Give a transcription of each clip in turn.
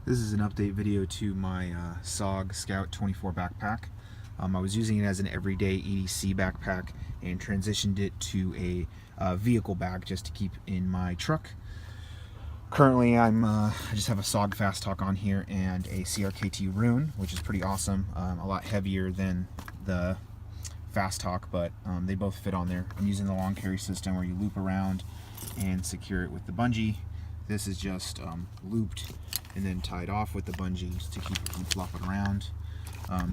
This is an update video to my SOG Scout 24 backpack. I was using it as an everyday EDC backpack and transitioned it to a vehicle bag just to keep in my truck. Currently I just have a SOG Fast Talk on here and a CRKT Rune, which is pretty awesome. A lot heavier than the Fast Talk, but they both fit on there. I'm using the long carry system where you loop around and secure it with the bungee. This is just looped and then tied off with the bungees to keep it from flopping around.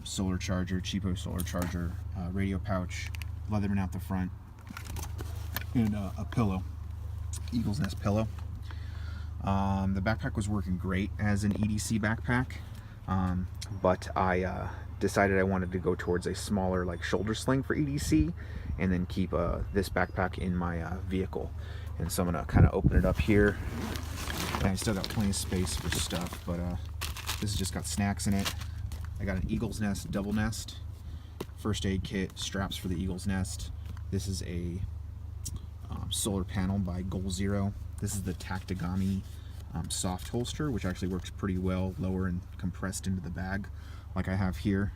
Solar charger, cheapo solar charger, radio pouch, Leatherman out the front, and a pillow, Eagle's Nest pillow. The backpack was working great as an EDC backpack, but I decided I wanted to go towards a smaller like shoulder sling for EDC and then keep this backpack in my vehicle. And so I'm going to kind of open it up here. And I still got plenty of space for stuff, but this has just got snacks in it. I got an Eagle's Nest double nest, first aid kit, straps for the Eagle's Nest. This is a solar panel by Goal Zero. This is the Tactigami soft holster, which actually works pretty well, lower and compressed into the bag, like I have here.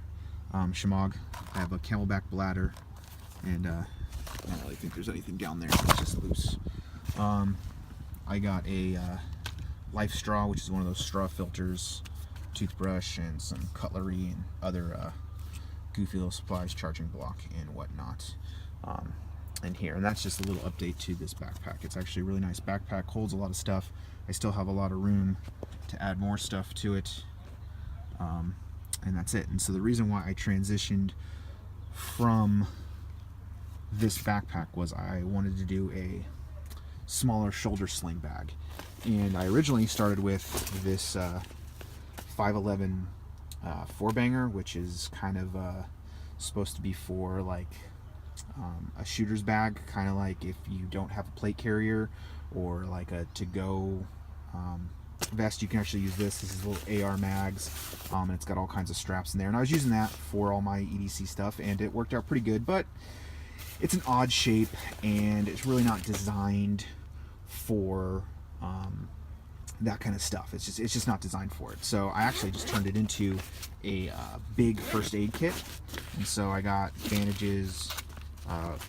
Shimog. I have a Camelback bladder, and I don't really think there's anything down there. It's just loose. I got a life straw, which is one of those straw filters, toothbrush, and some cutlery and other goofy little supplies, charging block and whatnot in here. And that's just a little update to this backpack. It's actually a really nice backpack, holds a lot of stuff. I still have a lot of room to add more stuff to it, and that's it. And so the reason why I transitioned from this backpack was I wanted to do a smaller shoulder sling bag, and I originally started with this 511 4-banger, which is kind of supposed to be for like a shooter's bag, kind of like if you don't have a plate carrier or like a to-go vest, you can actually use this. This is little AR mags, and it's got all kinds of straps in there, and I was using that for all my EDC stuff, and it worked out pretty good. But it's an odd shape, and it's really not designed for that kind of stuff. It's just not designed for it. So I actually just turned it into a big first aid kit, and so I got bandages,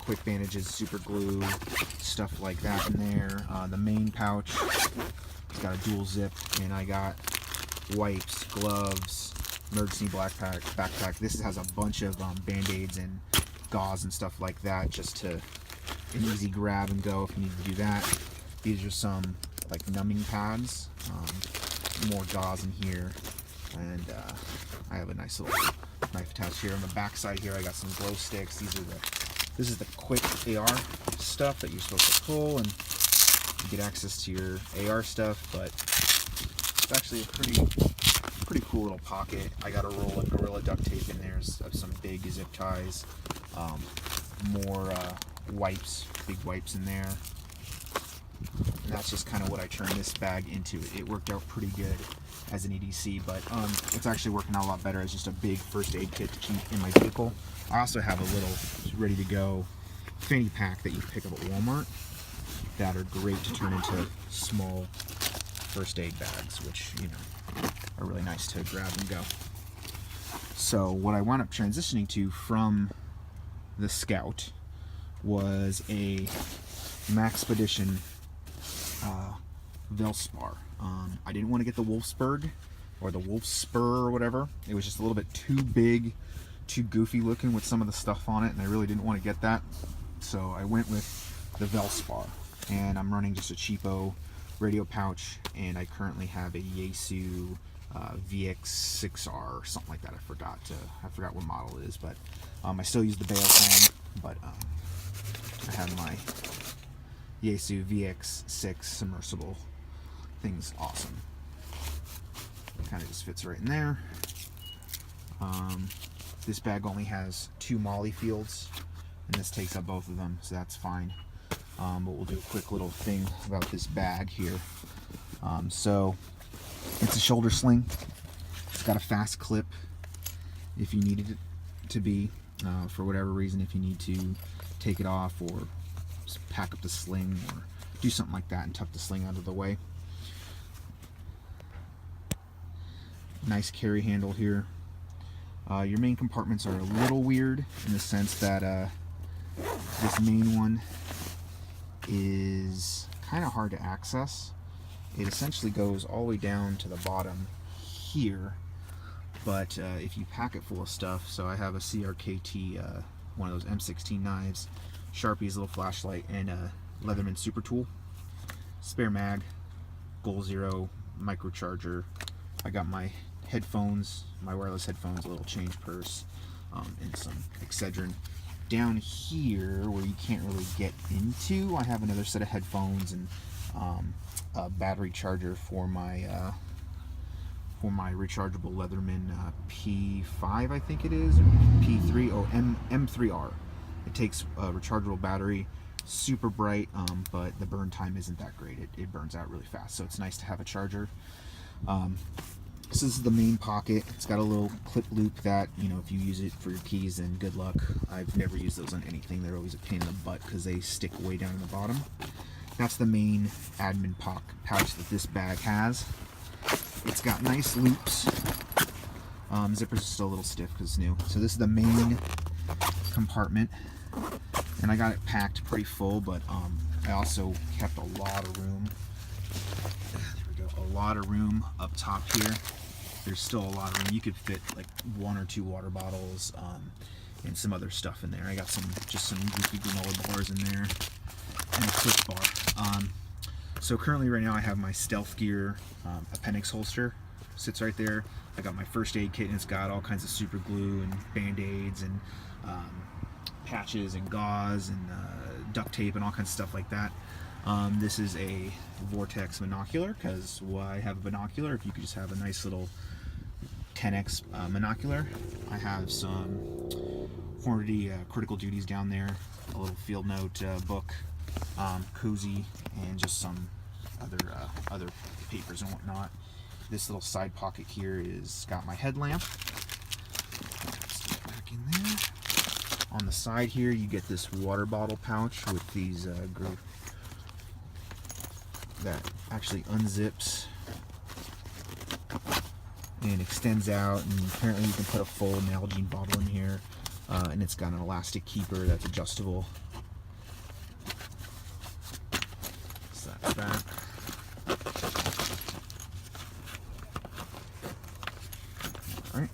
quick bandages, super glue, stuff like that in there. The main pouch, it's got a dual zip, and I got wipes, gloves, emergency backpack. This has a bunch of band-aids and gauze and stuff like that, just to an easy grab and go if you need to do that. These are some like numbing pads, more gauze in here, and I have a nice little knife attached here. On the back side here, I got some glow sticks. This is the quick AR stuff that you're supposed to pull and you get access to your AR stuff, but it's actually a pretty cool little pocket. I got a roll of Gorilla duct tape in there of some big zip ties, more wipes, big wipes in there. And that's just kind of what I turned this bag into. It worked out pretty good as an EDC, but it's actually working out a lot better as just a big first aid kit to keep in my vehicle. I also have a little ready to go fanny pack that you pick up at Walmart that are great to turn into small first aid bags, which, you know, are really nice to grab and go. So what I wound up transitioning to from the Scout was a Maxpedition Veldspar. I didn't want to get the Wolfsburg or the Wolfspur or whatever. It was just a little bit too big, too goofy looking with some of the stuff on it, and I really didn't want to get that. So I went with the Veldspar, and I'm running just a cheapo radio pouch, and I currently have a Yaesu VX6R or something like that. I forgot what model it is, but I still use the bail thing, but I have my Yaesu VX6 submersible. Thing's awesome. It kind of just fits right in there. This bag only has 2 molly fields, and this takes up both of them, so that's fine. But we'll do a quick little thing about this bag here. So it's a shoulder sling. It's got a fast clip if you needed it to be, for whatever reason, if you need to take it off or pack up the sling or do something like that and tuck the sling out of the way. nice carry handle here. Your main compartments are a little weird in the sense that this main one is kind of hard to access. It essentially goes all the way down to the bottom here, but if you pack it full of stuff, so I have a CRKT, one of those M16 knives, Sharpie's little flashlight, and a Leatherman super tool, spare mag, Goal Zero, micro charger. I got my headphones, my wireless headphones, a little change purse, and some Excedrin. Down here, where you can't really get into, I have another set of headphones and a battery charger for my rechargeable Leatherman P5, I think it is, or P3, oh, M3R. It takes a rechargeable battery, super bright, but the burn time isn't that great. It burns out really fast, so it's nice to have a charger. This is the main pocket. It's got a little clip loop that, you know, if you use it for your keys, then good luck. I've never used those on anything. They're always a pain in the butt because they stick way down in the bottom. That's the main admin pouch that this bag has. It's got nice loops. Zipper's still a little stiff because it's new. So this is the main compartment, and I got it packed pretty full, but I also kept a lot of room. There we go, a lot of room up top here. There's still a lot of room. You could fit like 1 or 2 water bottles and some other stuff in there. I got just some goofy granola bars in there and a Cliff bar. So currently right now I have my Stealth Gear appendix holster. Sits right there. I got my first aid kit, and it's got all kinds of super glue and band-aids and patches and gauze and duct tape and all kinds of stuff like that. This is a Vortex binocular, because why have a binocular if you could just have a nice little 10x monocular. I have some Hornady critical duties down there, a little field note book, koozie, and just some other papers and whatnot. This little side pocket here is got my headlamp. Stick back in there. On the side here, you get this water bottle pouch with these that actually unzips and extends out, and apparently you can put a full Nalgene bottle in here, and it's got an elastic keeper that's adjustable. So that's that. Alright.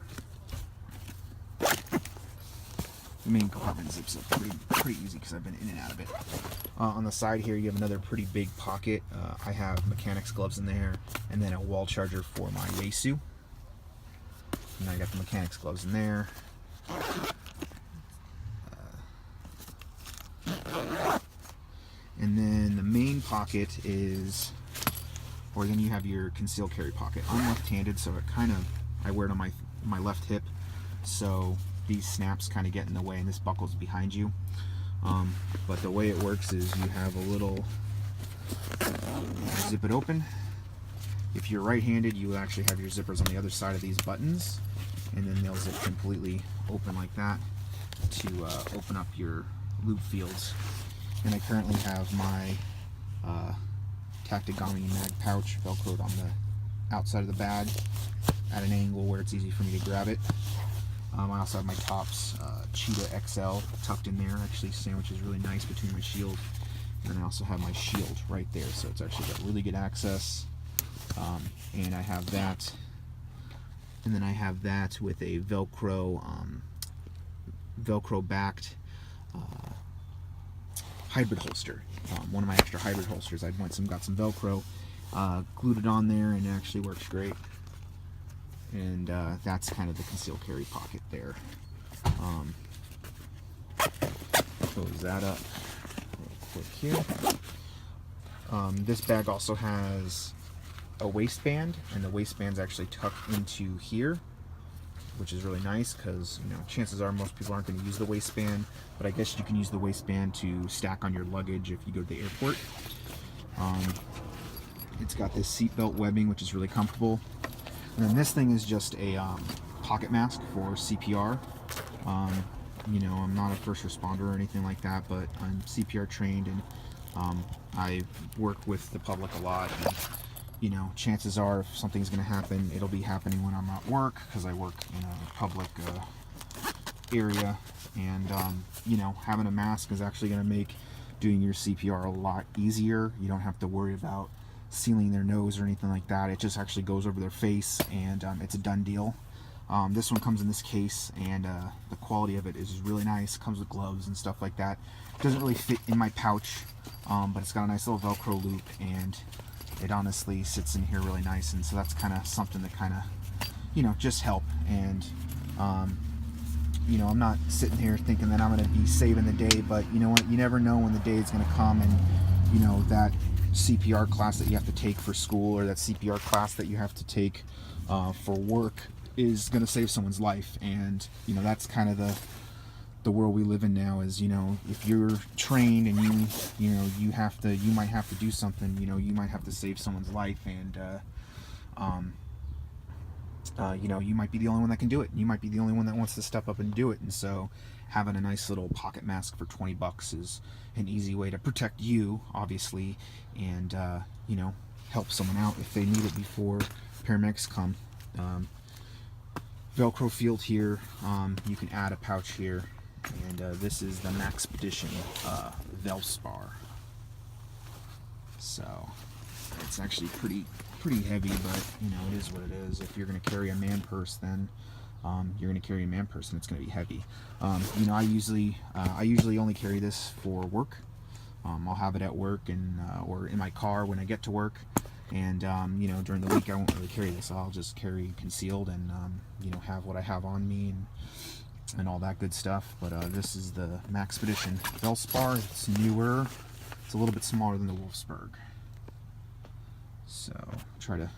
The main compartment zips up pretty easy because I've been in and out of it. On the side here, you have another pretty big pocket. I have mechanics gloves in there, and then a wall charger for my Yaesu. And I got the mechanics gloves in there. And then the main pocket is, or then you have your concealed carry pocket. I'm left-handed, so I wear it on my left hip, so these snaps kind of get in the way, and this buckle's behind you. But the way it works is you have a little, zip it open. If you're right-handed, you actually have your zippers on the other side of these buttons, and then they'll zip completely open like that to open up your loop fields. And I currently have my Tactigami mag pouch velcroed on the outside of the bag at an angle where it's easy for me to grab it. I also have my Tops Cheetah XL tucked in there. Actually sandwiches really nice between my shield. And then I also have my shield right there, so it's actually got really good access. And I have that. And then I have that with a Velcro backed hybrid holster. One of my extra hybrid holsters, I got some Velcro, glued it on there, and it actually works great. And that's kind of the concealed carry pocket there. Close that up real quick here. This bag also has a waistband, and the waistband's actually tucked into here, which is really nice because, you know, chances are most people aren't going to use the waistband, but I guess you can use the waistband to stack on your luggage if you go to the airport. It's got this seatbelt webbing, which is really comfortable. And then this thing is just a pocket mask for CPR. You know, I'm not a first responder or anything like that, but I'm CPR trained, and I work with the public a lot. And, you know, chances are if something's going to happen, it'll be happening when I'm at work, because I work in a public area, and you know, having a mask is actually going to make doing your CPR a lot easier. You don't have to worry about sealing their nose or anything like that. It just actually goes over their face, and it's a done deal. This one comes in this case, and the quality of it is really nice. It comes with gloves and stuff like that. It doesn't really fit in my pouch, but it's got a nice little Velcro loop, and it honestly sits in here really nice. And so that's kind of something that kind of, you know, just help. And you know, I'm not sitting here thinking that I'm going to be saving the day, but you know what, you never know when the day is going to come, and you know, that CPR class that you have to take for school, or that CPR class that you have to take for work, is going to save someone's life. And you know, that's kind of the world we live in now. Is, you know, if you're trained and you know, you might have to do something, you know, you might have to save someone's life, and you know, you might be the only one that can do it. You might be the only one that wants to step up and do it. And so having a nice little pocket mask for 20 bucks is an easy way to protect you, obviously, and you know, help someone out if they need it before paramedics come. Velcro field here. You can add a pouch here, and this is the Maxpedition Veldspar. So it's actually pretty heavy, but you know, it is what it is. If you're going to carry a man purse, then you're going to carry a man purse, and it's going to be heavy. You know, I usually only carry this for work. I'll have it at work, and or in my car when I get to work. And you know, during the week I won't really carry this. I'll just carry concealed, and you know, have what I have on me, and all that good stuff. But this is the Maxpedition Veldspar. It's newer. It's a little bit smaller than the Wolfsburg. So try to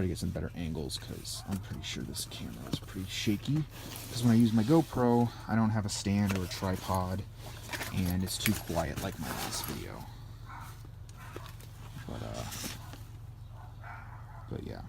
get some better angles, because I'm pretty sure this camera is pretty shaky. Because when I use my GoPro, I don't have a stand or a tripod, and it's too quiet, like my last video. But yeah.